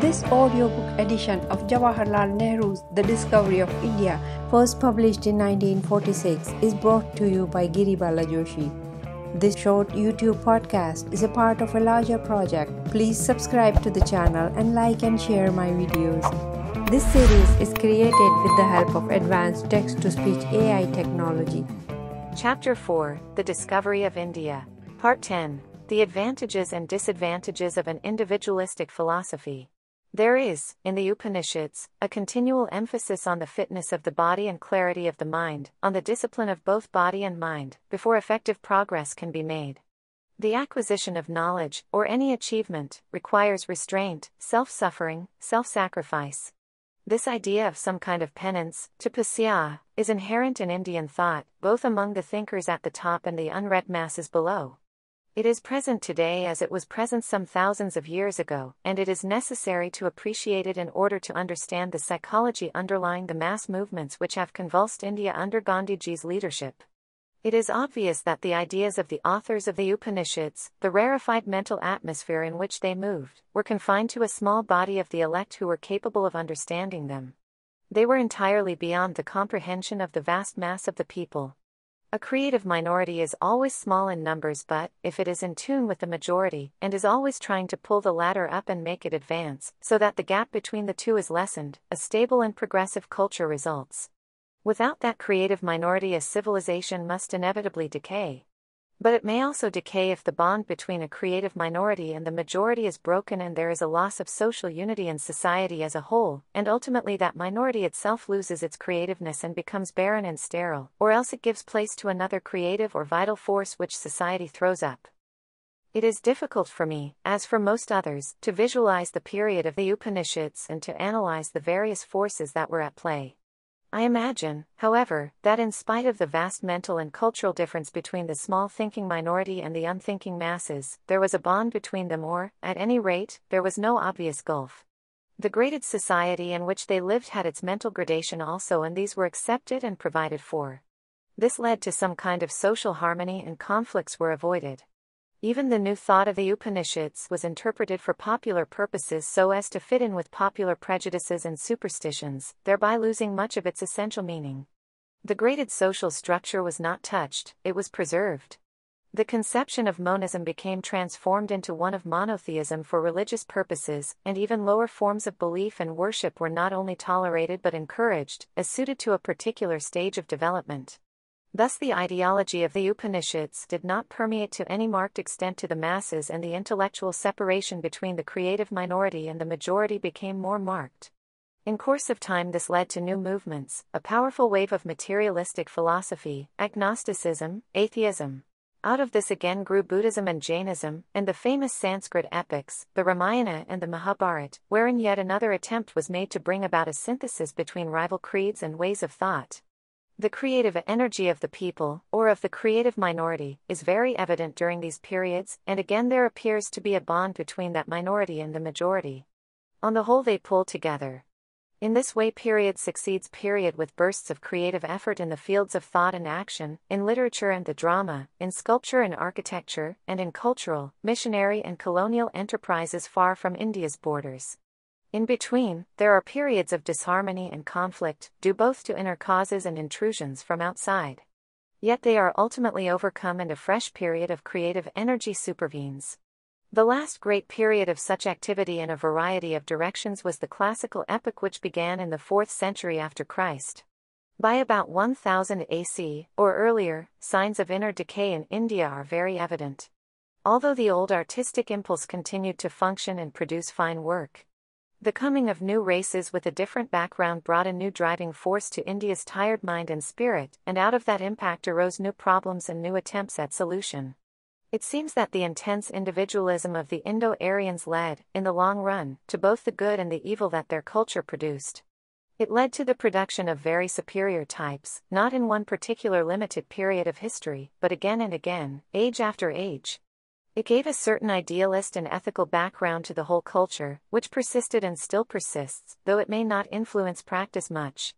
This audiobook edition of Jawaharlal Nehru's The Discovery of India, first published in 1946, is brought to you by Giribala Joshi. This short YouTube podcast is a part of a larger project. Please subscribe to the channel and like and share my videos. This series is created with the help of advanced text-to-speech AI technology. Chapter 4, The Discovery of India. Part 10, The Advantages and Disadvantages of an Individualistic Philosophy. There is, in the Upanishads, a continual emphasis on the fitness of the body and clarity of the mind, on the discipline of both body and mind, before effective progress can be made. The acquisition of knowledge, or any achievement, requires restraint, self-suffering, self-sacrifice. This idea of some kind of penance, tapasya, is inherent in Indian thought, both among the thinkers at the top and the unread masses below. It is present today as it was present some thousands of years ago, and it is necessary to appreciate it in order to understand the psychology underlying the mass movements which have convulsed India under Gandhiji's leadership. It is obvious that the ideas of the authors of the Upanishads, the rarefied mental atmosphere in which they moved, were confined to a small body of the elect who were capable of understanding them. They were entirely beyond the comprehension of the vast mass of the people. A creative minority is always small in numbers, but, if it is in tune with the majority, and is always trying to pull the ladder up and make it advance, so that the gap between the two is lessened, a stable and progressive culture results. Without that creative minority, a civilization must inevitably decay. But it may also decay if the bond between a creative minority and the majority is broken and there is a loss of social unity in society as a whole, and ultimately that minority itself loses its creativeness and becomes barren and sterile, or else it gives place to another creative or vital force which society throws up. It is difficult for me, as for most others, to visualize the period of the Upanishads and to analyze the various forces that were at play. I imagine, however, that in spite of the vast mental and cultural difference between the small thinking minority and the unthinking masses, there was a bond between them, or, at any rate, there was no obvious gulf. The graded society in which they lived had its mental gradation also, and these were accepted and provided for. This led to some kind of social harmony, and conflicts were avoided. Even the new thought of the Upanishads was interpreted for popular purposes so as to fit in with popular prejudices and superstitions, thereby losing much of its essential meaning. The graded social structure was not touched, it was preserved. The conception of monism became transformed into one of monotheism for religious purposes, and even lower forms of belief and worship were not only tolerated but encouraged, as suited to a particular stage of development. Thus the ideology of the Upanishads did not permeate to any marked extent to the masses, and the intellectual separation between the creative minority and the majority became more marked. In course of time this led to new movements, a powerful wave of materialistic philosophy, agnosticism, atheism. Out of this again grew Buddhism and Jainism, and the famous Sanskrit epics, the Ramayana and the Mahabharata, wherein yet another attempt was made to bring about a synthesis between rival creeds and ways of thought. The creative energy of the people, or of the creative minority, is very evident during these periods, and again there appears to be a bond between that minority and the majority. On the whole they pull together. In this way period succeeds period, with bursts of creative effort in the fields of thought and action, in literature and the drama, in sculpture and architecture, and in cultural, missionary and colonial enterprises far from India's borders. In between, there are periods of disharmony and conflict, due both to inner causes and intrusions from outside. Yet they are ultimately overcome, and a fresh period of creative energy supervenes. The last great period of such activity in a variety of directions was the classical epoch, which began in the 4th century after Christ. By about 1000 AC, or earlier, signs of inner decay in India are very evident. Although the old artistic impulse continued to function and produce fine work, the coming of new races with a different background brought a new driving force to India's tired mind and spirit, and out of that impact arose new problems and new attempts at solution. It seems that the intense individualism of the Indo-Aryans led, in the long run, to both the good and the evil that their culture produced. It led to the production of very superior types, not in one particular limited period of history, but again and again, age after age. It gave a certain idealist and ethical background to the whole culture, which persisted and still persists, though it may not influence practice much.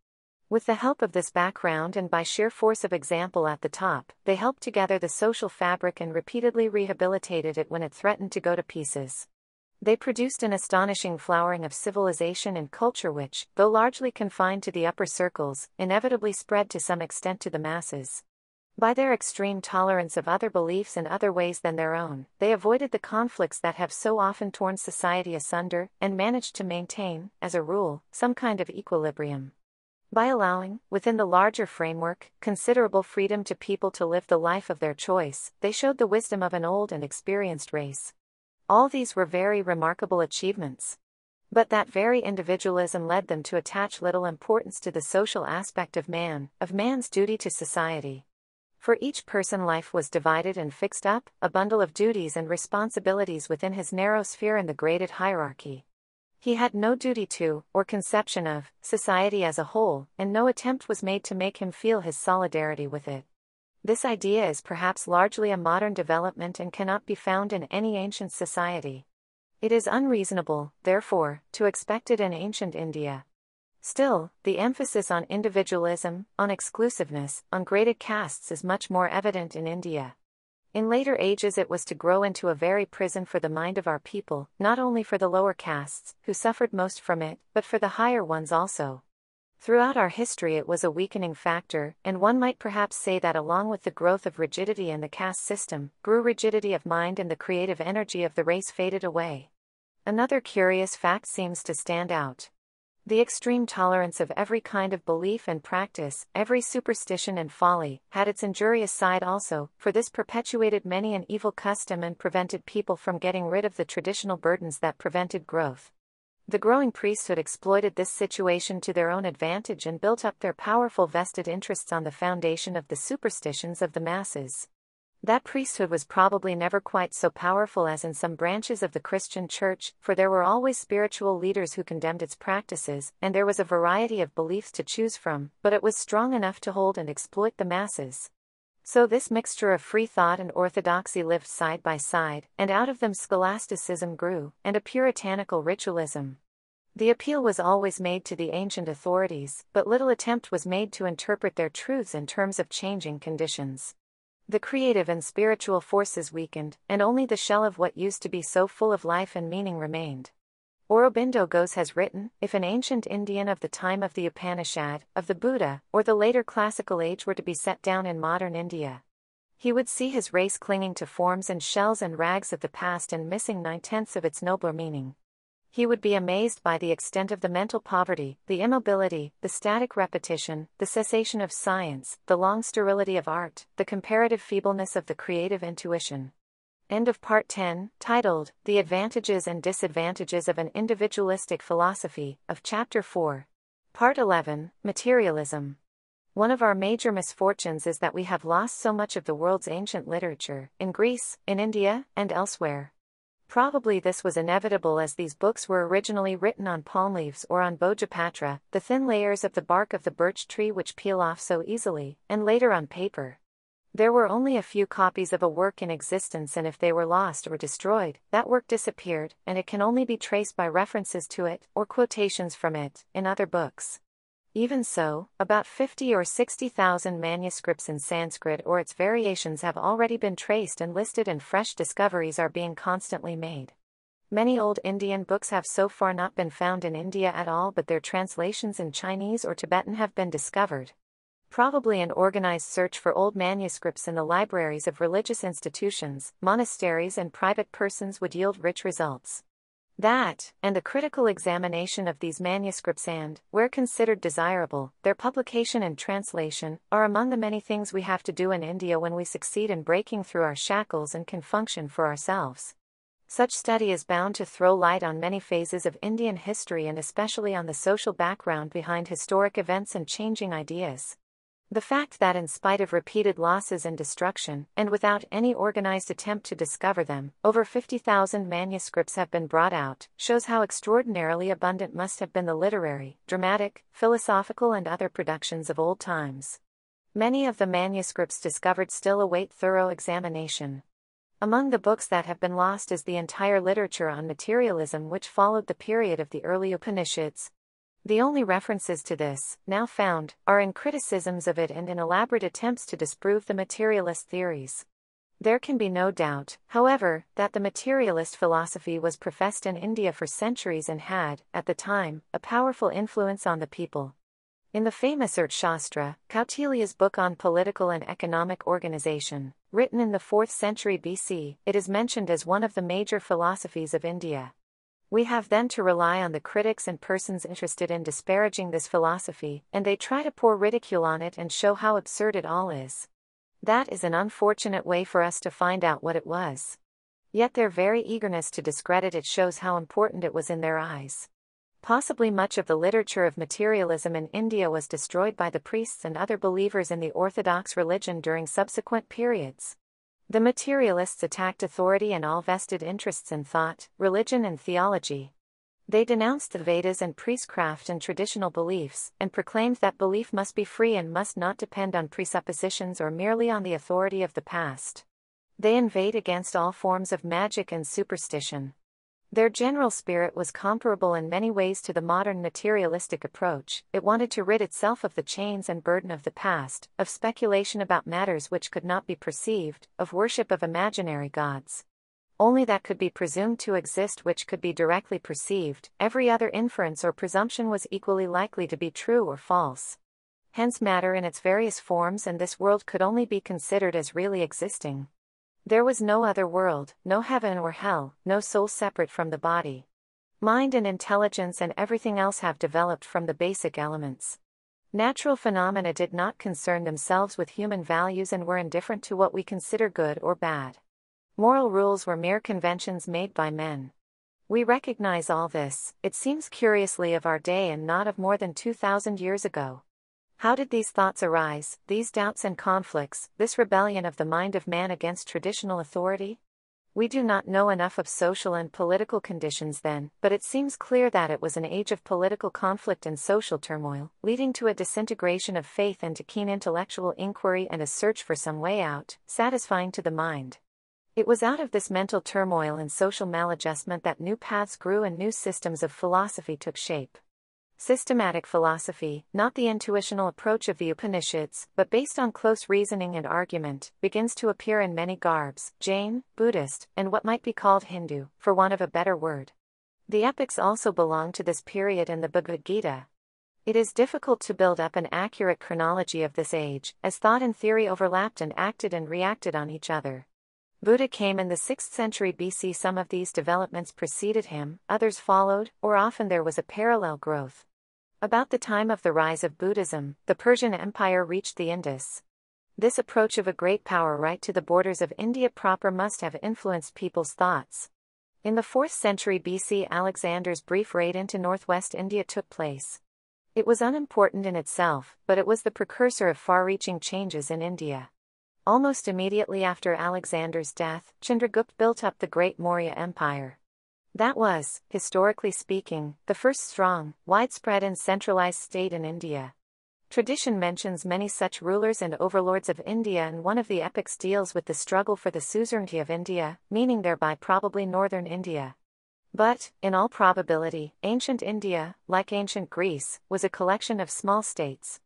With the help of this background and by sheer force of example at the top, they helped together the social fabric and repeatedly rehabilitated it when it threatened to go to pieces. They produced an astonishing flowering of civilization and culture which, though largely confined to the upper circles, inevitably spread to some extent to the masses. By their extreme tolerance of other beliefs and other ways than their own, they avoided the conflicts that have so often torn society asunder, and managed to maintain, as a rule, some kind of equilibrium. By allowing, within the larger framework, considerable freedom to people to live the life of their choice, they showed the wisdom of an old and experienced race. All these were very remarkable achievements. But that very individualism led them to attach little importance to the social aspect of man's duty to society. For each person life was divided and fixed up, a bundle of duties and responsibilities within his narrow sphere in the graded hierarchy. He had no duty to, or conception of, society as a whole, and no attempt was made to make him feel his solidarity with it. This idea is perhaps largely a modern development and cannot be found in any ancient society. It is unreasonable, therefore, to expect it in ancient India. Still, the emphasis on individualism, on exclusiveness, on graded castes is much more evident in India. In later ages it was to grow into a very prison for the mind of our people, not only for the lower castes, who suffered most from it, but for the higher ones also. Throughout our history it was a weakening factor, and one might perhaps say that along with the growth of rigidity in the caste system, grew rigidity of mind and the creative energy of the race faded away. Another curious fact seems to stand out. The extreme tolerance of every kind of belief and practice, every superstition and folly, had its injurious side also, for this perpetuated many an evil custom and prevented people from getting rid of the traditional burdens that prevented growth. The growing priesthood exploited this situation to their own advantage and built up their powerful vested interests on the foundation of the superstitions of the masses. That priesthood was probably never quite so powerful as in some branches of the Christian Church, for there were always spiritual leaders who condemned its practices, and there was a variety of beliefs to choose from, but it was strong enough to hold and exploit the masses. So this mixture of free thought and orthodoxy lived side by side, and out of them scholasticism grew, and a puritanical ritualism. The appeal was always made to the ancient authorities, but little attempt was made to interpret their truths in terms of changing conditions. The creative and spiritual forces weakened, and only the shell of what used to be so full of life and meaning remained. Aurobindo Ghosh has written, if an ancient Indian of the time of the Upanishad, of the Buddha, or the later classical age were to be set down in modern India, he would see his race clinging to forms and shells and rags of the past and missing 9/10 of its nobler meaning. He would be amazed by the extent of the mental poverty, the immobility, the static repetition, the cessation of science, the long sterility of art, the comparative feebleness of the creative intuition. End of Part 10, titled, The Advantages and Disadvantages of an Individualistic Philosophy, of Chapter 4. Part 11, Materialism. One of our major misfortunes is that we have lost so much of the world's ancient literature, in Greece, in India, and elsewhere. Probably this was inevitable as these books were originally written on palm leaves or on bhojapatra, the thin layers of the bark of the birch tree which peel off so easily, and later on paper. There were only a few copies of a work in existence, and if they were lost or destroyed, that work disappeared, and it can only be traced by references to it, or quotations from it, in other books. Even so, about 50 or 60,000 manuscripts in Sanskrit or its variations have already been traced and listed, and fresh discoveries are being constantly made. Many old Indian books have so far not been found in India at all, but their translations in Chinese or Tibetan have been discovered. Probably an organized search for old manuscripts in the libraries of religious institutions, monasteries and private persons would yield rich results. That, and the critical examination of these manuscripts and, where considered desirable, their publication and translation, are among the many things we have to do in India when we succeed in breaking through our shackles and can function for ourselves. Such study is bound to throw light on many phases of Indian history and especially on the social background behind historic events and changing ideas. The fact that in spite of repeated losses and destruction, and without any organized attempt to discover them, over 50,000 manuscripts have been brought out, shows how extraordinarily abundant must have been the literary, dramatic, philosophical and other productions of old times. Many of the manuscripts discovered still await thorough examination. Among the books that have been lost is the entire literature on materialism which followed the period of the early Upanishads. The only references to this, now found, are in criticisms of it and in elaborate attempts to disprove the materialist theories. There can be no doubt, however, that the materialist philosophy was professed in India for centuries and had, at the time, a powerful influence on the people. In the famous Shastra, Kautilya's book on political and economic organization, written in the 4th century BC, it is mentioned as one of the major philosophies of India. We have then to rely on the critics and persons interested in disparaging this philosophy, and they try to pour ridicule on it and show how absurd it all is. That is an unfortunate way for us to find out what it was. Yet their very eagerness to discredit it shows how important it was in their eyes. Possibly much of the literature of materialism in India was destroyed by the priests and other believers in the orthodox religion during subsequent periods. The materialists attacked authority and all vested interests in thought, religion and theology. They denounced the Vedas and priestcraft and traditional beliefs, and proclaimed that belief must be free and must not depend on presuppositions or merely on the authority of the past. They inveighed against all forms of magic and superstition. Their general spirit was comparable in many ways to the modern materialistic approach. It wanted to rid itself of the chains and burden of the past, of speculation about matters which could not be perceived, of worship of imaginary gods. Only that could be presumed to exist which could be directly perceived. Every other inference or presumption was equally likely to be true or false. Hence matter in its various forms and this world could only be considered as really existing. There was no other world, no heaven or hell, no soul separate from the body. Mind and intelligence and everything else have developed from the basic elements. Natural phenomena did not concern themselves with human values and were indifferent to what we consider good or bad. Moral rules were mere conventions made by men. We recognize all this, it seems curiously of our day and not of more than 2,000 years ago. How did these thoughts arise, these doubts and conflicts, this rebellion of the mind of man against traditional authority? We do not know enough of social and political conditions then, but it seems clear that it was an age of political conflict and social turmoil, leading to a disintegration of faith and to keen intellectual inquiry and a search for some way out, satisfying to the mind. It was out of this mental turmoil and social maladjustment that new paths grew and new systems of philosophy took shape. Systematic philosophy, not the intuitional approach of the Upanishads, but based on close reasoning and argument, begins to appear in many garbs, Jain, Buddhist, and what might be called Hindu, for want of a better word. The epics also belong to this period and the Bhagavad Gita. It is difficult to build up an accurate chronology of this age, as thought and theory overlapped and acted and reacted on each other. Buddha came in the 6th century BC. Some of these developments preceded him, others followed, or often there was a parallel growth. About the time of the rise of Buddhism, the Persian Empire reached the Indus. This approach of a great power right to the borders of India proper must have influenced people's thoughts. In the 4th century BC, Alexander's brief raid into northwest India took place. It was unimportant in itself, but it was the precursor of far-reaching changes in India. Almost immediately after Alexander's death, Chandragupta built up the great Maurya Empire. That was, historically speaking, the first strong, widespread and centralized state in India. Tradition mentions many such rulers and overlords of India, and one of the epics deals with the struggle for the suzerainty of India, meaning thereby probably northern India. But, in all probability, ancient India, like ancient Greece, was a collection of small states.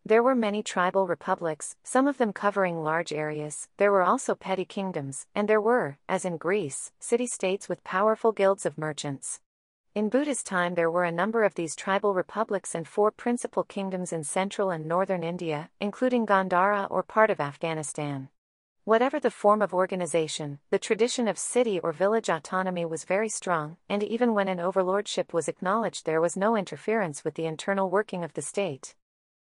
There were many tribal republics, some of them covering large areas. There were also petty kingdoms, and there were, as in Greece, city-states with powerful guilds of merchants. In Buddha's time there were a number of these tribal republics and 4 principal kingdoms in central and northern India, including Gandhara or part of Afghanistan. Whatever the form of organization, the tradition of city or village autonomy was very strong, and even when an overlordship was acknowledged there was no interference with the internal working of the state.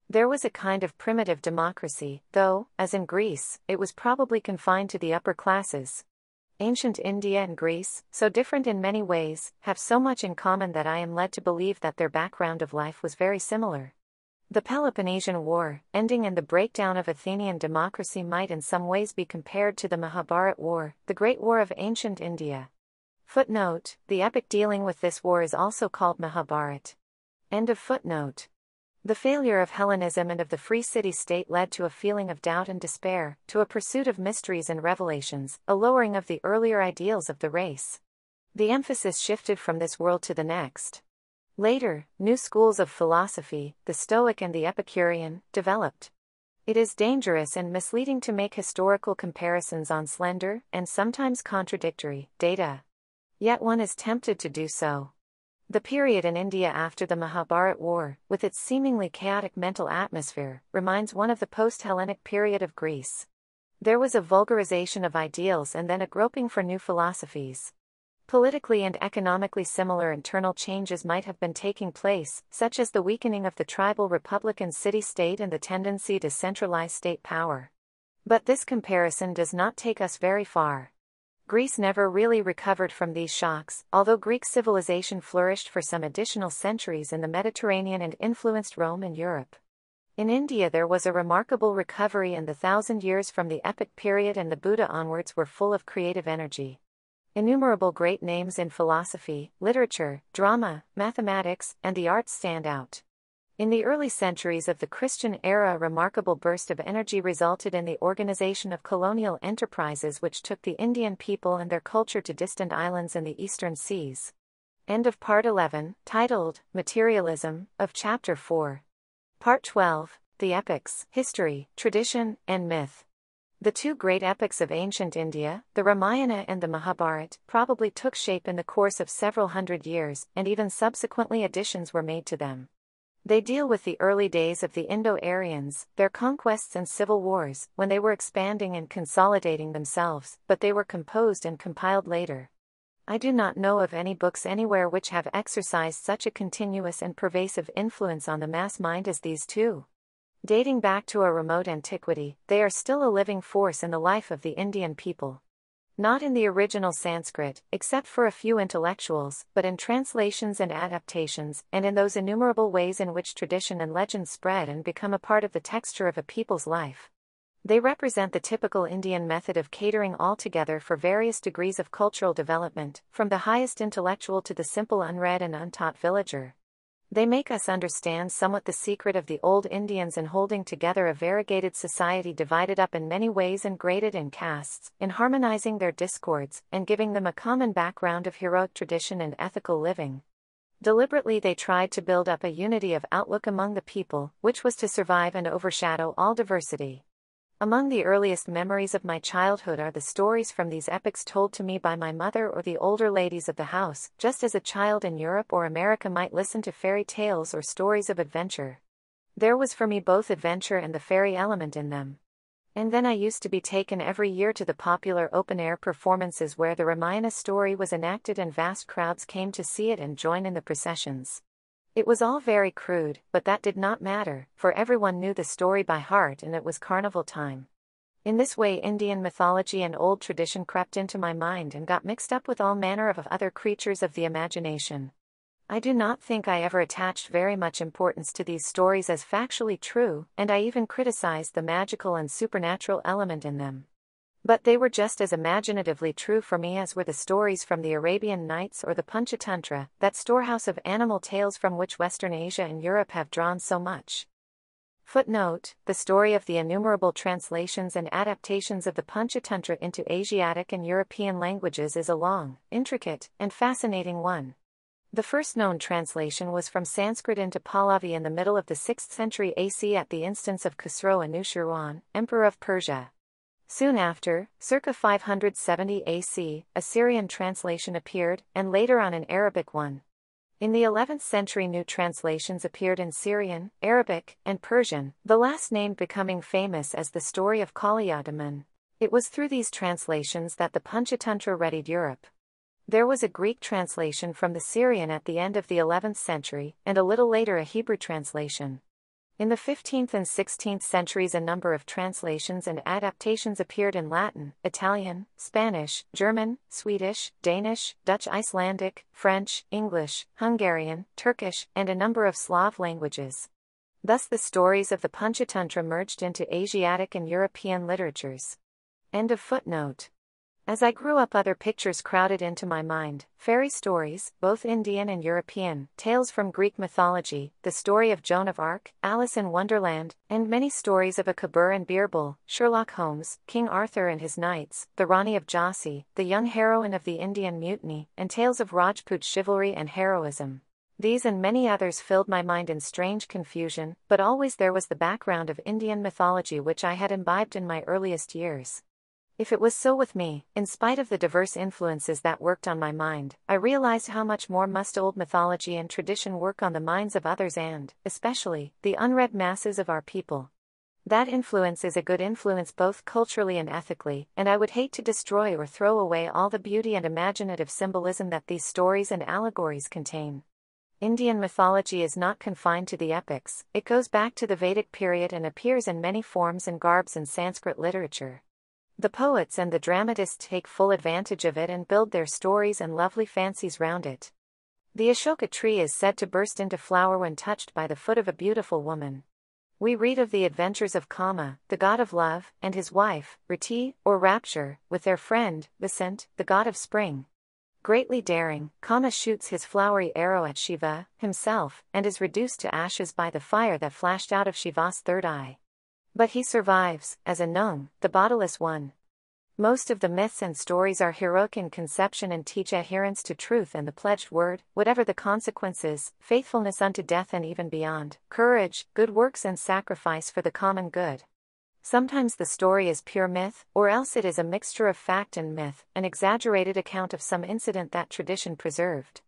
There was a kind of primitive democracy, though, as in Greece, it was probably confined to the upper classes. Ancient India and Greece, so different in many ways, have so much in common that I am led to believe that their background of life was very similar. The Peloponnesian War, ending in the breakdown of Athenian democracy, might in some ways be compared to the Mahabharata War, the Great War of ancient India. Footnote: the epic dealing with this war is also called Mahabharata. End of footnote. The failure of Hellenism and of the free city-state led to a feeling of doubt and despair, to a pursuit of mysteries and revelations, a lowering of the earlier ideals of the race. The emphasis shifted from this world to the next. Later, new schools of philosophy, the Stoic and the Epicurean, developed. It is dangerous and misleading to make historical comparisons on slender, and sometimes contradictory, data. Yet one is tempted to do so. The period in India after the Mahabharata war, with its seemingly chaotic mental atmosphere, reminds one of the post-Hellenic period of Greece. There was a vulgarization of ideals and then a groping for new philosophies. Politically and economically similar internal changes might have been taking place, such as the weakening of the tribal republican city-state and the tendency to centralize state power. But this comparison does not take us very far. Greece never really recovered from these shocks, although Greek civilization flourished for some additional centuries in the Mediterranean and influenced Rome and Europe. In India there was a remarkable recovery, and the 1,000 years from the epic period and the Buddha onwards were full of creative energy. Innumerable great names in philosophy, literature, drama, mathematics, and the arts stand out. In the early centuries of the Christian era, a remarkable burst of energy resulted in the organization of colonial enterprises which took the Indian people and their culture to distant islands in the eastern seas. End of Part 11, titled Materialism, of Chapter 4. Part 12, The Epics, History, Tradition, and Myth. The two great epics of ancient India, the Ramayana and the Mahabharata, probably took shape in the course of several hundred years, and even subsequently additions were made to them. They deal with the early days of the Indo-Aryans, their conquests and civil wars, when they were expanding and consolidating themselves, but they were composed and compiled later. I do not know of any books anywhere which have exercised such a continuous and pervasive influence on the mass mind as these two. Dating back to a remote antiquity, they are still a living force in the life of the Indian people. Not in the original Sanskrit, except for a few intellectuals, but in translations and adaptations, and in those innumerable ways in which tradition and legend spread and become a part of the texture of a people's life. They represent the typical Indian method of catering all together for various degrees of cultural development, from the highest intellectual to the simple unread and untaught villager. They make us understand somewhat the secret of the old Indians in holding together a variegated society divided up in many ways and graded in castes, in harmonizing their discords, and giving them a common background of heroic tradition and ethical living. Deliberately they tried to build up a unity of outlook among the people, which was to survive and overshadow all diversity. Among the earliest memories of my childhood are the stories from these epics told to me by my mother or the older ladies of the house, just as a child in Europe or America might listen to fairy tales or stories of adventure. There was for me both adventure and the fairy element in them. And then I used to be taken every year to the popular open-air performances where the Ramayana story was enacted and vast crowds came to see it and join in the processions. It was all very crude, but that did not matter, for everyone knew the story by heart and it was carnival time. In this way Indian mythology and old tradition crept into my mind and got mixed up with all manner of other creatures of the imagination. I do not think I ever attached very much importance to these stories as factually true, and I even criticized the magical and supernatural element in them. But they were just as imaginatively true for me as were the stories from the Arabian Nights or the Panchatantra, that storehouse of animal tales from which Western Asia and Europe have drawn so much. Footnote: the story of the innumerable translations and adaptations of the Panchatantra into Asiatic and European languages is a long, intricate, and fascinating one. The first known translation was from Sanskrit into Pahlavi in the middle of the 6th century AC at the instance of Khusro Anushirwan, Emperor of Persia. Soon after, circa 570 AC, a Syrian translation appeared, and later on an Arabic one. In the 11th century new translations appeared in Syrian, Arabic, and Persian, the last named becoming famous as the story of Kaliyadaman. It was through these translations that the Panchatantra readied Europe. There was a Greek translation from the Syrian at the end of the 11th century, and a little later a Hebrew translation. In the 15th and 16th centuries a number of translations and adaptations appeared in Latin, Italian, Spanish, German, Swedish, Danish, Dutch, Icelandic, French, English, Hungarian, Turkish, and a number of Slav languages. Thus the stories of the Panchatantra merged into Asiatic and European literatures. End of footnote. As I grew up other pictures crowded into my mind, fairy stories, both Indian and European, tales from Greek mythology, the story of Joan of Arc, Alice in Wonderland, and many stories of Akbar and Birbal, Sherlock Holmes, King Arthur and his knights, the Rani of Jhansi, the young heroine of the Indian Mutiny, and tales of Rajput chivalry and heroism. These and many others filled my mind in strange confusion, but always there was the background of Indian mythology which I had imbibed in my earliest years. If it was so with me, in spite of the diverse influences that worked on my mind, I realized how much more must old mythology and tradition work on the minds of others and, especially, the unread masses of our people. That influence is a good influence both culturally and ethically, and I would hate to destroy or throw away all the beauty and imaginative symbolism that these stories and allegories contain. Indian mythology is not confined to the epics, it goes back to the Vedic period and appears in many forms and garbs in Sanskrit literature. The poets and the dramatists take full advantage of it and build their stories and lovely fancies round it. The Ashoka tree is said to burst into flower when touched by the foot of a beautiful woman. We read of the adventures of Kama, the god of love, and his wife, Rati, or rapture, with their friend, Vasant, the god of spring. Greatly daring, Kama shoots his flowery arrow at Shiva, himself, and is reduced to ashes by the fire that flashed out of Shiva's third eye. But he survives, as a gnome, the bodiless one. Most of the myths and stories are heroic in conception and teach adherence to truth and the pledged word, whatever the consequences, faithfulness unto death and even beyond, courage, good works and sacrifice for the common good. Sometimes the story is pure myth, or else it is a mixture of fact and myth, an exaggerated account of some incident that tradition preserved.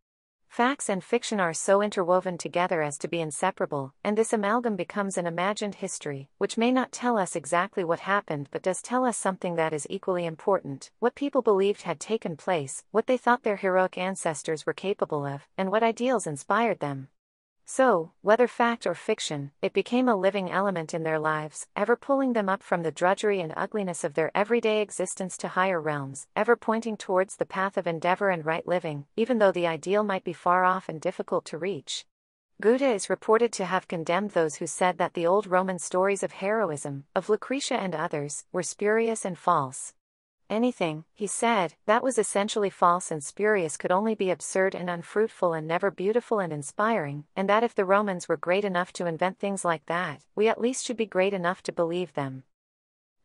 Facts and fiction are so interwoven together as to be inseparable, and this amalgam becomes an imagined history, which may not tell us exactly what happened but does tell us something that is equally important: what people believed had taken place, what they thought their heroic ancestors were capable of, and what ideals inspired them. So, whether fact or fiction, it became a living element in their lives, ever pulling them up from the drudgery and ugliness of their everyday existence to higher realms, ever pointing towards the path of endeavor and right living, even though the ideal might be far off and difficult to reach. Goethe is reported to have condemned those who said that the old Roman stories of heroism, of Lucretia and others, were spurious and false. Anything, he said, that was essentially false and spurious could only be absurd and unfruitful and never beautiful and inspiring, and that if the Romans were great enough to invent things like that, we at least should be great enough to believe them.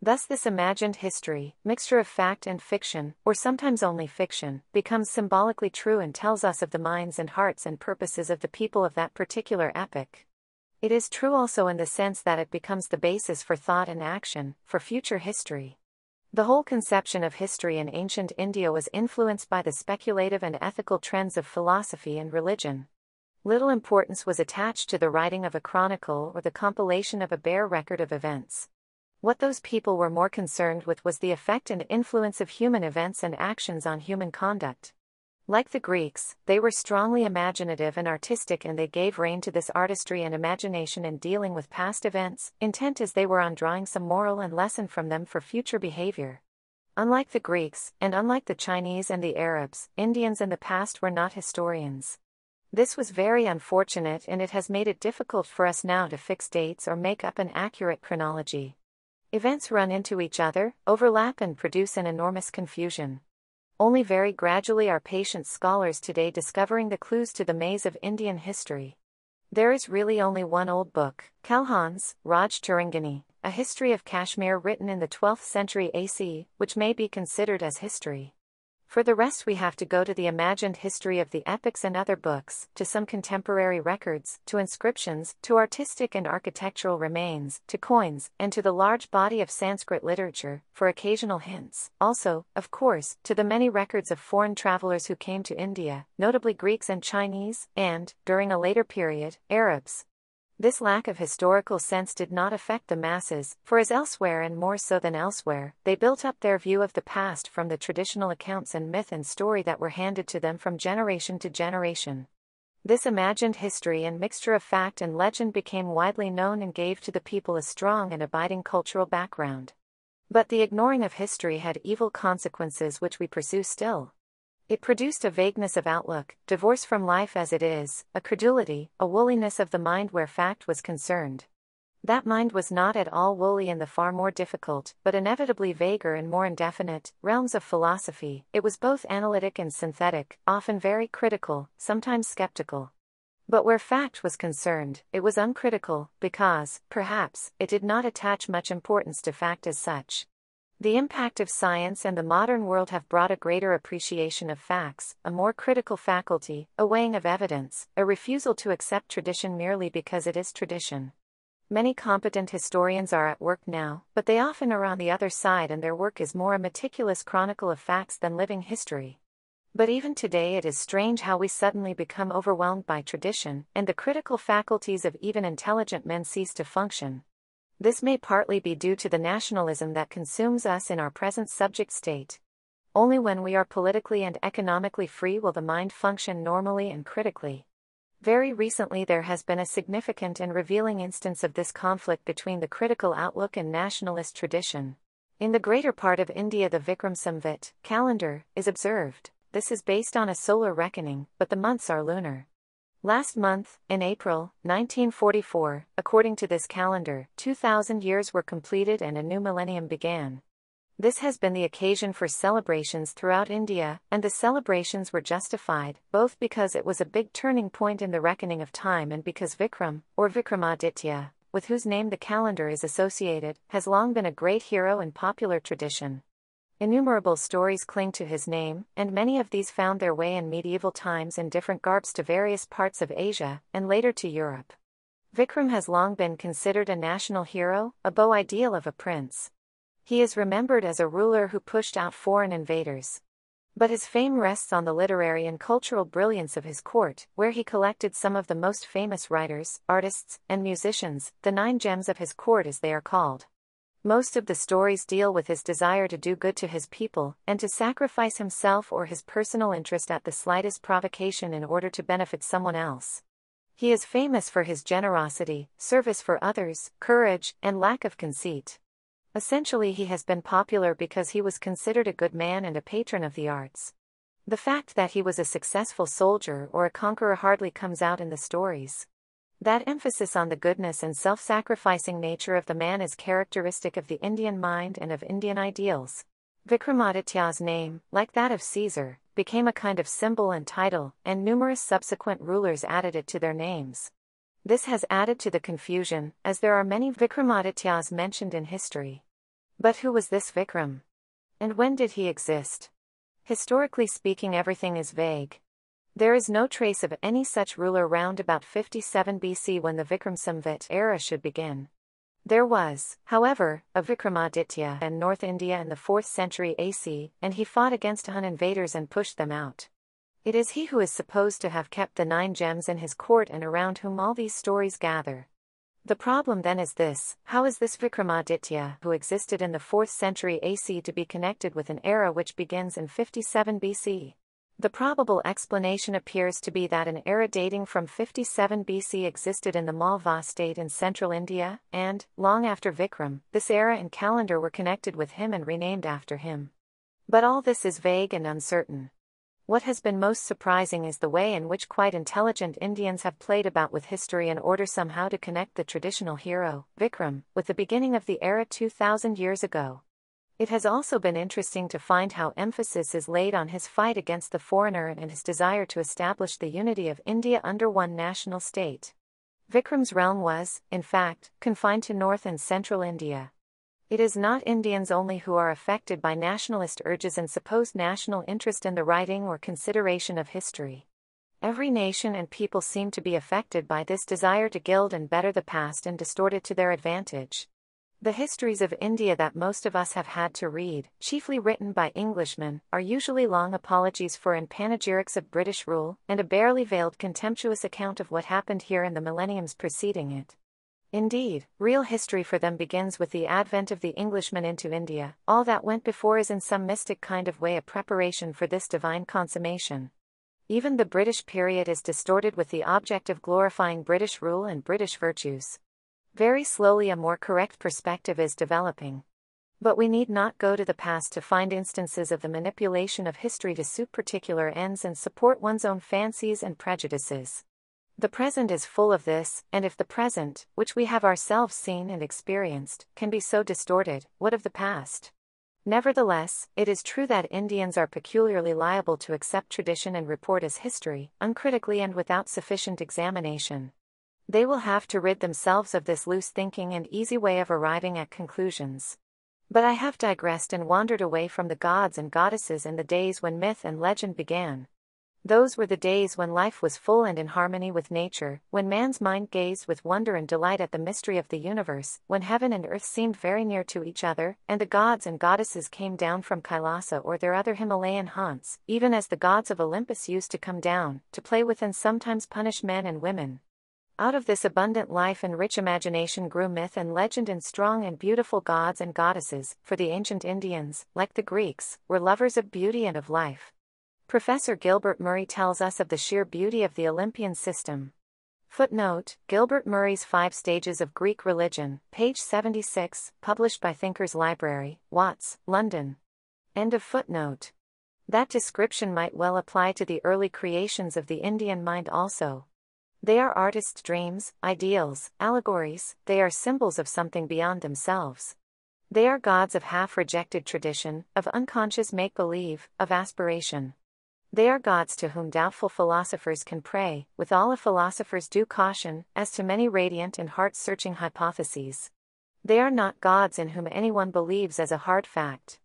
Thus this imagined history, mixture of fact and fiction, or sometimes only fiction, becomes symbolically true and tells us of the minds and hearts and purposes of the people of that particular epoch. It is true also in the sense that it becomes the basis for thought and action, for future history. The whole conception of history in ancient India was influenced by the speculative and ethical trends of philosophy and religion. Little importance was attached to the writing of a chronicle or the compilation of a bare record of events. What those people were more concerned with was the effect and influence of human events and actions on human conduct. Like the Greeks, they were strongly imaginative and artistic, and they gave rein to this artistry and imagination in dealing with past events, intent as they were on drawing some moral and lesson from them for future behavior. Unlike the Greeks, and unlike the Chinese and the Arabs, Indians in the past were not historians. This was very unfortunate, and it has made it difficult for us now to fix dates or make up an accurate chronology. Events run into each other, overlap, and produce an enormous confusion. Only very gradually are patient scholars today discovering the clues to the maze of Indian history. There is really only one old book, Kalhan's Raj Tarangani, a history of Kashmir written in the 12th century AC, which may be considered as history. For the rest we have to go to the imagined history of the epics and other books, to some contemporary records, to inscriptions, to artistic and architectural remains, to coins, and to the large body of Sanskrit literature, for occasional hints. Also, of course, to the many records of foreign travelers who came to India, notably Greeks and Chinese, and, during a later period, Arabs. This lack of historical sense did not affect the masses, for as elsewhere and more so than elsewhere, they built up their view of the past from the traditional accounts and myth and story that were handed to them from generation to generation. This imagined history and mixture of fact and legend became widely known and gave to the people a strong and abiding cultural background. But the ignoring of history had evil consequences which we pursue still. It produced a vagueness of outlook, divorce from life as it is, a credulity, a woolliness of the mind where fact was concerned. That mind was not at all woolly in the far more difficult, but inevitably vaguer and more indefinite, realms of philosophy. It was both analytic and synthetic, often very critical, sometimes skeptical. But where fact was concerned, it was uncritical, because, perhaps, it did not attach much importance to fact as such. The impact of science and the modern world have brought a greater appreciation of facts, a more critical faculty, a weighing of evidence, a refusal to accept tradition merely because it is tradition. Many competent historians are at work now, but they often are on the other side, and their work is more a meticulous chronicle of facts than living history. But even today it is strange how we suddenly become overwhelmed by tradition, and the critical faculties of even intelligent men cease to function. This may partly be due to the nationalism that consumes us in our present subject state. Only when we are politically and economically free will the mind function normally and critically. Very recently there has been a significant and revealing instance of this conflict between the critical outlook and nationalist tradition. In the greater part of India the Vikram Samvat calendar is observed. This is based on a solar reckoning, but the months are lunar. Last month, in April 1944, according to this calendar, 2,000 years were completed and a new millennium began. This has been the occasion for celebrations throughout India, and the celebrations were justified, both because it was a big turning point in the reckoning of time and because Vikram, or Vikramaditya, with whose name the calendar is associated, has long been a great hero in popular tradition. Innumerable stories cling to his name, and many of these found their way in medieval times in different garbs to various parts of Asia, and later to Europe. Vikram has long been considered a national hero, a beau ideal of a prince. He is remembered as a ruler who pushed out foreign invaders. But his fame rests on the literary and cultural brilliance of his court, where he collected some of the most famous writers, artists, and musicians, the 9 gems of his court as they are called. Most of the stories deal with his desire to do good to his people, and to sacrifice himself or his personal interest at the slightest provocation in order to benefit someone else. He is famous for his generosity, service for others, courage, and lack of conceit. Essentially he has been popular because he was considered a good man and a patron of the arts. The fact that he was a successful soldier or a conqueror hardly comes out in the stories. That emphasis on the goodness and self-sacrificing nature of the man is characteristic of the Indian mind and of Indian ideals. Vikramaditya's name, like that of Caesar, became a kind of symbol and title, and numerous subsequent rulers added it to their names. This has added to the confusion, as there are many Vikramadityas mentioned in history. But who was this Vikram? And when did he exist? Historically speaking, everything is vague. There is no trace of any such ruler round about 57 BC when the Vikram Samvat era should begin. There was, however, a Vikramaditya in North India in the 4th century AC, and he fought against Hun invaders and pushed them out. It is he who is supposed to have kept the 9 gems in his court and around whom all these stories gather. The problem then is this: how is this Vikramaditya, who existed in the 4th century AC, to be connected with an era which begins in 57 BC? The probable explanation appears to be that an era dating from 57 BC existed in the Malva state in central India, and, long after Vikram, this era and calendar were connected with him and renamed after him. But all this is vague and uncertain. What has been most surprising is the way in which quite intelligent Indians have played about with history in order somehow to connect the traditional hero, Vikram, with the beginning of the era 2,000 years ago. It has also been interesting to find how emphasis is laid on his fight against the foreigner and his desire to establish the unity of India under one national state. Vikram's realm was, in fact, confined to north and central India. It is not Indians only who are affected by nationalist urges and supposed national interest in the writing or consideration of history. Every nation and people seem to be affected by this desire to gild and better the past and distort it to their advantage. The histories of India that most of us have had to read, chiefly written by Englishmen, are usually long apologies for and panegyrics of British rule, and a barely veiled contemptuous account of what happened here in the millenniums preceding it. Indeed, real history for them begins with the advent of the Englishman into India. All that went before is in some mystic kind of way a preparation for this divine consummation. Even the British period is distorted with the object of glorifying British rule and British virtues. Very slowly a more correct perspective is developing. But we need not go to the past to find instances of the manipulation of history to suit particular ends and support one's own fancies and prejudices. The present is full of this, and if the present, which we have ourselves seen and experienced, can be so distorted, what of the past? Nevertheless, it is true that Indians are peculiarly liable to accept tradition and report as history, uncritically and without sufficient examination. They will have to rid themselves of this loose thinking and easy way of arriving at conclusions. But I have digressed and wandered away from the gods and goddesses in the days when myth and legend began. Those were the days when life was full and in harmony with nature, when man's mind gazed with wonder and delight at the mystery of the universe, when heaven and earth seemed very near to each other, and the gods and goddesses came down from Kailasa or their other Himalayan haunts, even as the gods of Olympus used to come down, to play with and sometimes punish men and women. Out of this abundant life and rich imagination grew myth and legend and strong and beautiful gods and goddesses, for the ancient Indians, like the Greeks, were lovers of beauty and of life. Professor Gilbert Murray tells us of the sheer beauty of the Olympian system. Footnote: Gilbert Murray's 5 Stages of Greek Religion, page 76, published by Thinkers Library, Watts, London. End of footnote. That description might well apply to the early creations of the Indian mind also. They are artists' dreams, ideals, allegories, they are symbols of something beyond themselves. They are gods of half-rejected tradition, of unconscious make-believe, of aspiration. They are gods to whom doubtful philosophers can pray, with all a philosopher's due caution, as to many radiant and heart-searching hypotheses. They are not gods in whom anyone believes as a hard fact.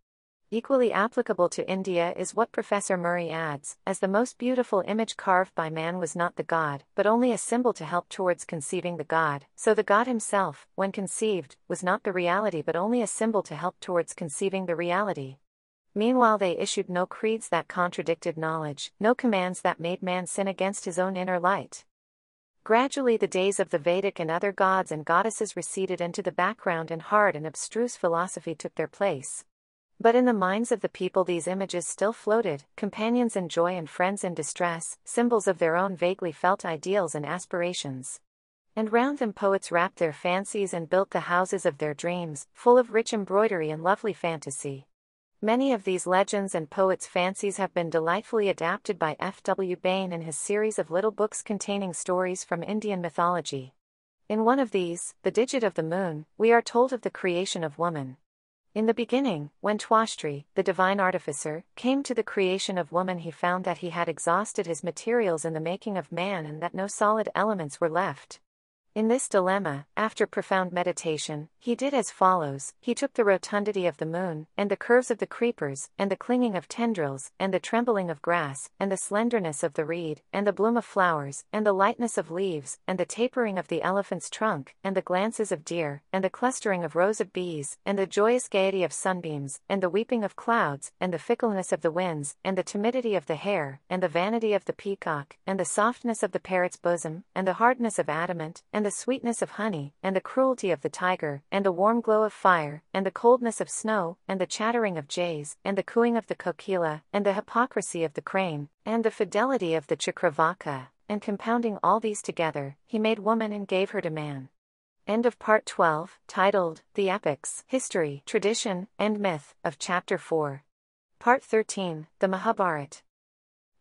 Equally applicable to India is what Professor Murray adds, as the most beautiful image carved by man was not the god, but only a symbol to help towards conceiving the god, so the god himself, when conceived, was not the reality but only a symbol to help towards conceiving the reality. Meanwhile they issued no creeds that contradicted knowledge, no commands that made man sin against his own inner light. Gradually the days of the Vedic and other gods and goddesses receded into the background and hard and abstruse philosophy took their place. But in the minds of the people these images still floated, companions in joy and friends in distress, symbols of their own vaguely felt ideals and aspirations. And round them poets wrapped their fancies and built the houses of their dreams, full of rich embroidery and lovely fantasy. Many of these legends and poets' fancies have been delightfully adapted by F. W. Bain in his series of little books containing stories from Indian mythology. In one of these, The Digit of the Moon, we are told of the creation of woman. In the beginning, when Twashtri, the divine artificer, came to the creation of woman, he found that he had exhausted his materials in the making of man and that no solid elements were left. In this dilemma, after profound meditation, he did as follows: he took the rotundity of the moon, and the curves of the creepers, and the clinging of tendrils, and the trembling of grass, and the slenderness of the reed, and the bloom of flowers, and the lightness of leaves, and the tapering of the elephant's trunk, and the glances of deer, and the clustering of rows of bees, and the joyous gaiety of sunbeams, and the weeping of clouds, and the fickleness of the winds, and the timidity of the hare, and the vanity of the peacock, and the softness of the parrot's bosom, and the hardness of adamant, and the sweetness of honey, and the cruelty of the tiger, and the warm glow of fire, and the coldness of snow, and the chattering of jays, and the cooing of the kokila, and the hypocrisy of the crane, and the fidelity of the chakravaka, and compounding all these together, he made woman and gave her to man. End of Part 12, titled, The Epics, History, Tradition, and Myth, of Chapter 4. Part 13, The Mahabharata.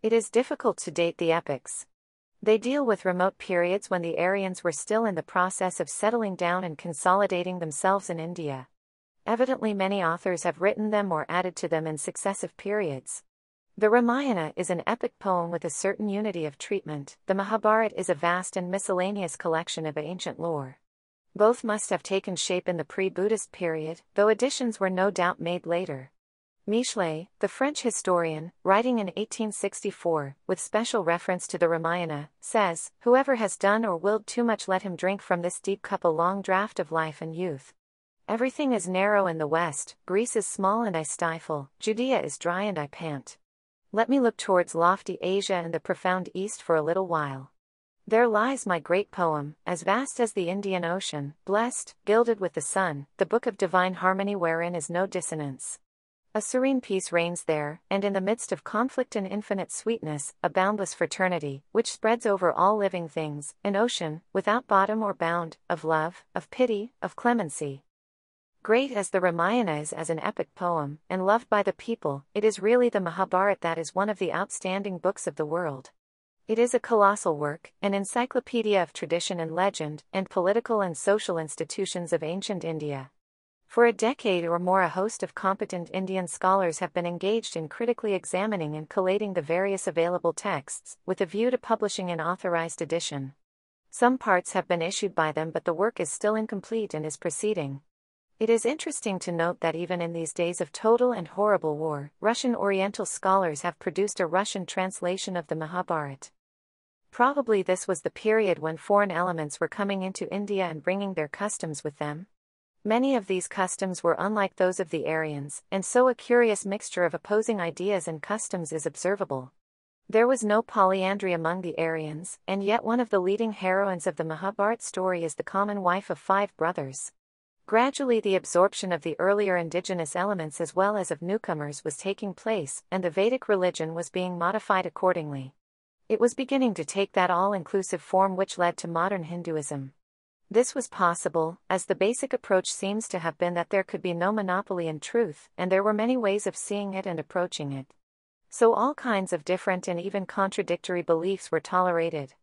It is difficult to date the epics. They deal with remote periods when the Aryans were still in the process of settling down and consolidating themselves in India. Evidently many authors have written them or added to them in successive periods. The Ramayana is an epic poem with a certain unity of treatment. The Mahabharata is a vast and miscellaneous collection of ancient lore. Both must have taken shape in the pre-Buddhist period, though additions were no doubt made later. Michelet, the French historian, writing in 1864, with special reference to the Ramayana, says, "Whoever has done or willed too much, let him drink from this deep cup a long draught of life and youth. Everything is narrow in the west, Greece is small and I stifle, Judea is dry and I pant. Let me look towards lofty Asia and the profound east for a little while. There lies my great poem, as vast as the Indian Ocean, blessed, gilded with the sun, the book of divine harmony wherein is no dissonance. A serene peace reigns there, and in the midst of conflict and infinite sweetness, a boundless fraternity, which spreads over all living things, an ocean, without bottom or bound, of love, of pity, of clemency." Great as the Ramayana is as an epic poem, and loved by the people, it is really the Mahabharata that is one of the outstanding books of the world. It is a colossal work, an encyclopedia of tradition and legend, and political and social institutions of ancient India. For a decade or more a host of competent Indian scholars have been engaged in critically examining and collating the various available texts, with a view to publishing an authorized edition. Some parts have been issued by them but the work is still incomplete and is proceeding. It is interesting to note that even in these days of total and horrible war, Russian Oriental scholars have produced a Russian translation of the Mahabharata. Probably this was the period when foreign elements were coming into India and bringing their customs with them. Many of these customs were unlike those of the Aryans, and so a curious mixture of opposing ideas and customs is observable. There was no polyandry among the Aryans, and yet one of the leading heroines of the Mahabharata story is the common wife of 5 brothers. Gradually the absorption of the earlier indigenous elements as well as of newcomers was taking place, and the Vedic religion was being modified accordingly. It was beginning to take that all-inclusive form which led to modern Hinduism. This was possible, as the basic approach seems to have been that there could be no monopoly in truth, and there were many ways of seeing it and approaching it. So all kinds of different and even contradictory beliefs were tolerated.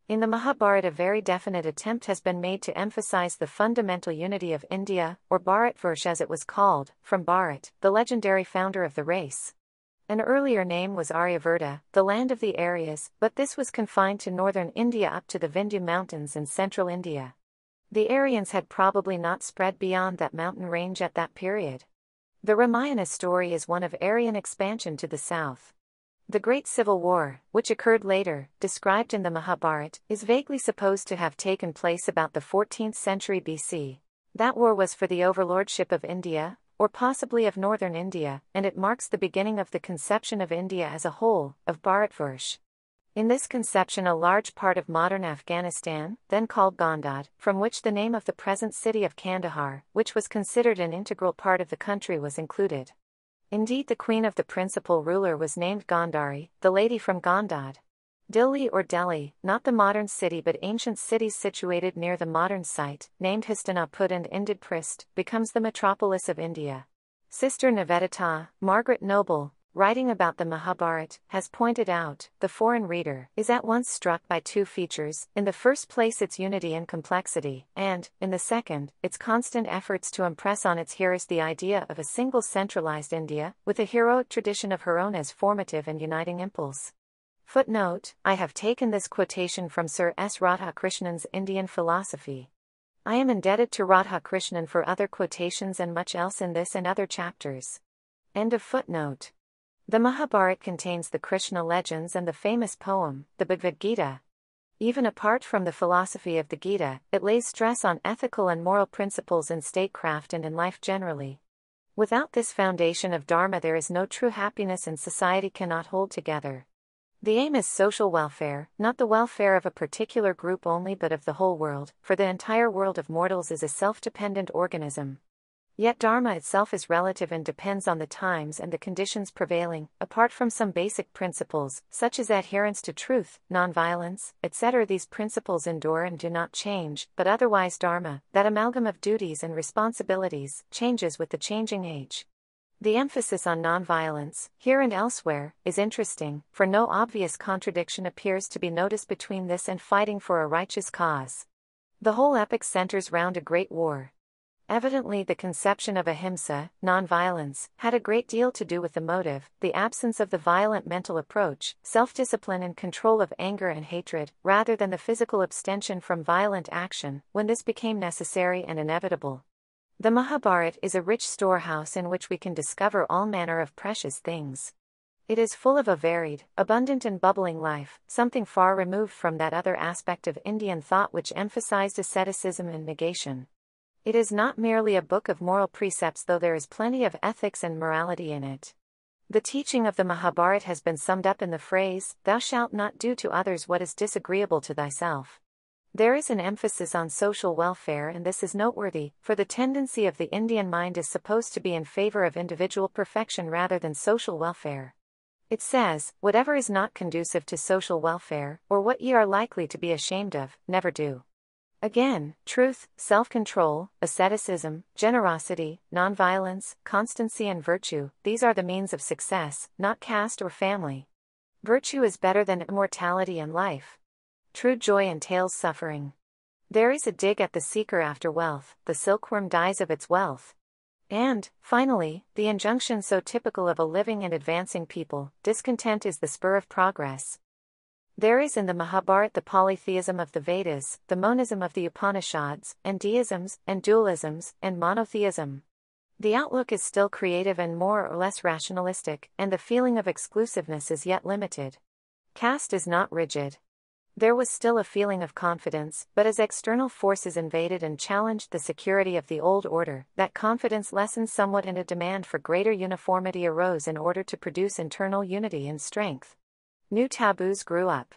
In the Mahabharata a very definite attempt has been made to emphasize the fundamental unity of India, or Bharatvarsh as it was called, from Bharat, the legendary founder of the race. An earlier name was Aryavarta, the land of the Aryas, but this was confined to northern India up to the Vindhya mountains in central India. The Aryans had probably not spread beyond that mountain range at that period. The Ramayana story is one of Aryan expansion to the south. The Great Civil War, which occurred later, described in the Mahabharata, is vaguely supposed to have taken place about the 14th century BC. That war was for the overlordship of India, or possibly of northern India, and it marks the beginning of the conception of India as a whole, of Bharatvarsh. In this conception a large part of modern Afghanistan, then called Gandhad, from which the name of the present city of Kandahar, which was considered an integral part of the country, was included. Indeed, the queen of the principal ruler was named Gandhari, the lady from Gandhad. Dili or Delhi, not the modern city but ancient cities situated near the modern site, named Hastinapur and Indraprastha, becomes the metropolis of India. Sister Nivedita, Margaret Noble, writing about the Mahabharata, has pointed out, the foreign reader is at once struck by 2 features, in the first place its unity and complexity, and, in the second, its constant efforts to impress on its hearers the idea of a single centralized India, with a heroic tradition of her own as formative and uniting impulse. Footnote: I have taken this quotation from Sir S. Radhakrishnan's Indian Philosophy. I am indebted to Radhakrishnan for other quotations and much else in this and other chapters. End of footnote. The Mahabharata contains the Krishna legends and the famous poem, the Bhagavad Gita. Even apart from the philosophy of the Gita, it lays stress on ethical and moral principles in statecraft and in life generally. Without this foundation of Dharma there is no true happiness and society cannot hold together. The aim is social welfare, not the welfare of a particular group only but of the whole world, for the entire world of mortals is a self-dependent organism. Yet Dharma itself is relative and depends on the times and the conditions prevailing, apart from some basic principles, such as adherence to truth, non-violence, etc. These principles endure and do not change, but otherwise Dharma, that amalgam of duties and responsibilities, changes with the changing age. The emphasis on non-violence, here and elsewhere, is interesting, for no obvious contradiction appears to be noticed between this and fighting for a righteous cause. The whole epic centers round a great war. Evidently the conception of ahimsa, non-violence, had a great deal to do with the motive, the absence of the violent mental approach, self-discipline and control of anger and hatred, rather than the physical abstention from violent action, when this became necessary and inevitable. The Mahabharata is a rich storehouse in which we can discover all manner of precious things. It is full of a varied, abundant and bubbling life, something far removed from that other aspect of Indian thought which emphasized asceticism and negation. It is not merely a book of moral precepts, though there is plenty of ethics and morality in it. The teaching of the Mahabharata has been summed up in the phrase, "Thou shalt not do to others what is disagreeable to thyself." There is an emphasis on social welfare, and this is noteworthy, for the tendency of the Indian mind is supposed to be in favor of individual perfection rather than social welfare. It says, "Whatever is not conducive to social welfare, or what ye are likely to be ashamed of, never do." Again, truth, self-control, asceticism, generosity, non-violence, constancy and virtue, these are the means of success, not caste or family. Virtue is better than immortality and life. True joy entails suffering. There is a dig at the seeker after wealth, the silkworm dies of its wealth. And, finally, the injunction so typical of a living and advancing people, discontent is the spur of progress. There is in the Mahabharata the polytheism of the Vedas, the monism of the Upanishads, and deisms, and dualisms, and monotheism. The outlook is still creative and more or less rationalistic, and the feeling of exclusiveness is yet limited. Caste is not rigid. There was still a feeling of confidence, but as external forces invaded and challenged the security of the old order, that confidence lessened somewhat and a demand for greater uniformity arose in order to produce internal unity and strength. New taboos grew up.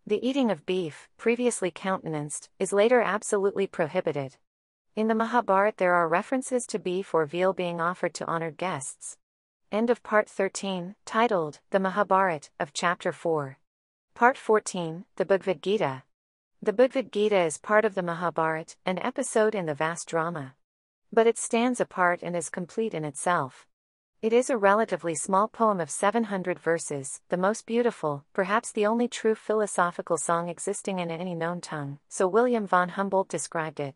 The eating of beef, previously countenanced, is later absolutely prohibited. In the Mahabharata there are references to beef or veal being offered to honored guests. End of Part 13, titled, The Mahabharata, of Chapter 4. Part 14, the Bhagavad Gita. The Bhagavad Gita is part of the Mahabharata, an episode in the vast drama. But it stands apart and is complete in itself. It is a relatively small poem of 700 verses, the most beautiful, perhaps the only true philosophical song existing in any known tongue, so William von Humboldt described it.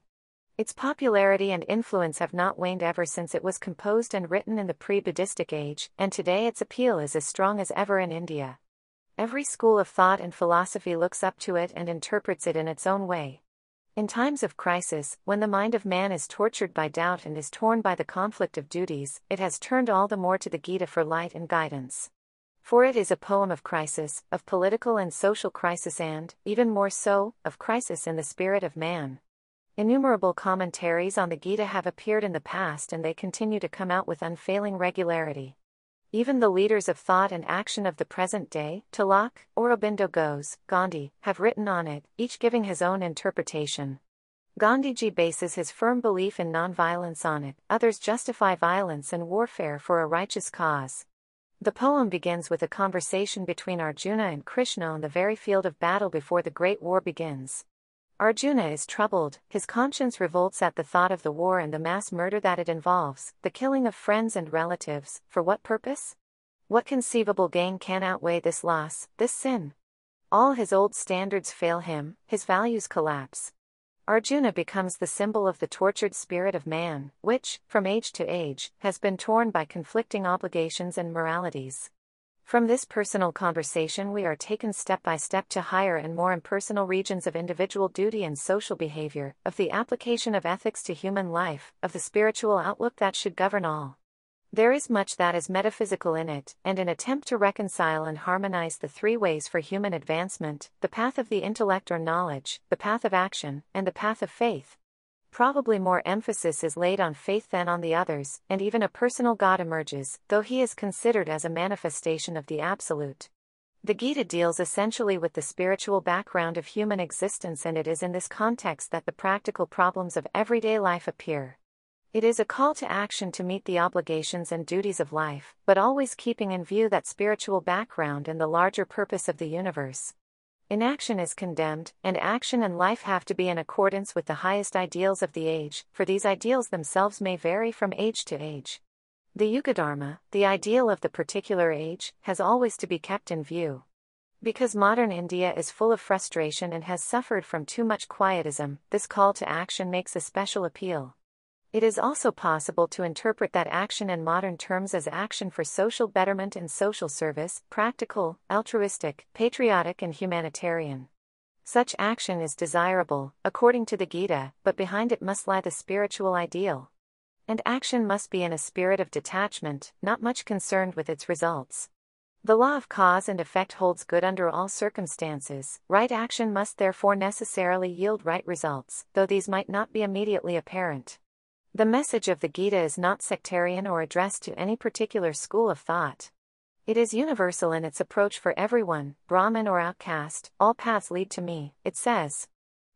Its popularity and influence have not waned ever since it was composed and written in the pre-Buddhistic age, and today its appeal is as strong as ever in India. Every school of thought and philosophy looks up to it and interprets it in its own way. In times of crisis, when the mind of man is tortured by doubt and is torn by the conflict of duties, it has turned all the more to the Gita for light and guidance. For it is a poem of crisis, of political and social crisis and, even more so, of crisis in the spirit of man. Innumerable commentaries on the Gita have appeared in the past and they continue to come out with unfailing regularity. Even the leaders of thought and action of the present day, Tilak, Aurobindo Ghosh, Gandhi, have written on it, each giving his own interpretation. Gandhiji bases his firm belief in non-violence on it, others justify violence and warfare for a righteous cause. The poem begins with a conversation between Arjuna and Krishna on the very field of battle before the great war begins. Arjuna is troubled, his conscience revolts at the thought of the war and the mass murder that it involves, the killing of friends and relatives. For what purpose? What conceivable gain can outweigh this loss, this sin? All his old standards fail him, his values collapse. Arjuna becomes the symbol of the tortured spirit of man, which, from age to age, has been torn by conflicting obligations and moralities. From this personal conversation we are taken step by step to higher and more impersonal regions of individual duty and social behavior, of the application of ethics to human life, of the spiritual outlook that should govern all. There is much that is metaphysical in it, and an attempt to reconcile and harmonize the three ways for human advancement, the path of the intellect or knowledge, the path of action, and the path of faith. Probably more emphasis is laid on faith than on the others, and even a personal God emerges, though he is considered as a manifestation of the Absolute. The Gita deals essentially with the spiritual background of human existence, and it is in this context that the practical problems of everyday life appear. It is a call to action to meet the obligations and duties of life, but always keeping in view that spiritual background and the larger purpose of the universe. Inaction is condemned, and action and life have to be in accordance with the highest ideals of the age, for these ideals themselves may vary from age to age. The Yugadharma, the ideal of the particular age, has always to be kept in view. Because modern India is full of frustration and has suffered from too much quietism, this call to action makes a special appeal. It is also possible to interpret that action in modern terms as action for social betterment and social service, practical, altruistic, patriotic and humanitarian. Such action is desirable, according to the Gita, but behind it must lie the spiritual ideal. And action must be in a spirit of detachment, not much concerned with its results. The law of cause and effect holds good under all circumstances. Right action must therefore necessarily yield right results, though these might not be immediately apparent. The message of the Gita is not sectarian or addressed to any particular school of thought. It is universal in its approach for everyone, Brahmin or outcast. All paths lead to me, it says.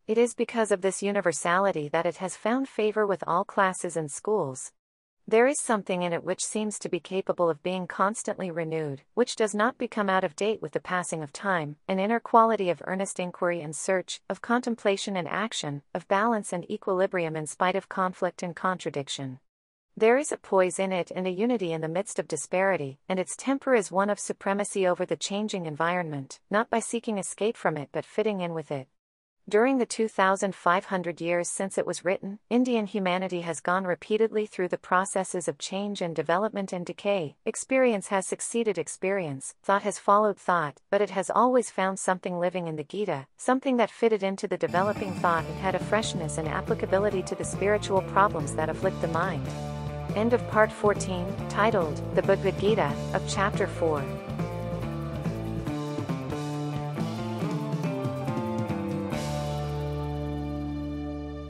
It is because of this universality that it has found favor with all classes and schools. There is something in it which seems to be capable of being constantly renewed, which does not become out of date with the passing of time, an inner quality of earnest inquiry and search, of contemplation and action, of balance and equilibrium in spite of conflict and contradiction. There is a poise in it and a unity in the midst of disparity, and its temper is one of supremacy over the changing environment, not by seeking escape from it but fitting in with it. During the 2,500 years since it was written, Indian humanity has gone repeatedly through the processes of change and development and decay. Experience has succeeded experience, thought has followed thought, but it has always found something living in the Gita, something that fitted into the developing thought and had a freshness and applicability to the spiritual problems that afflict the mind. End of Part 14, titled, The Bhagavad Gita, of Chapter 4.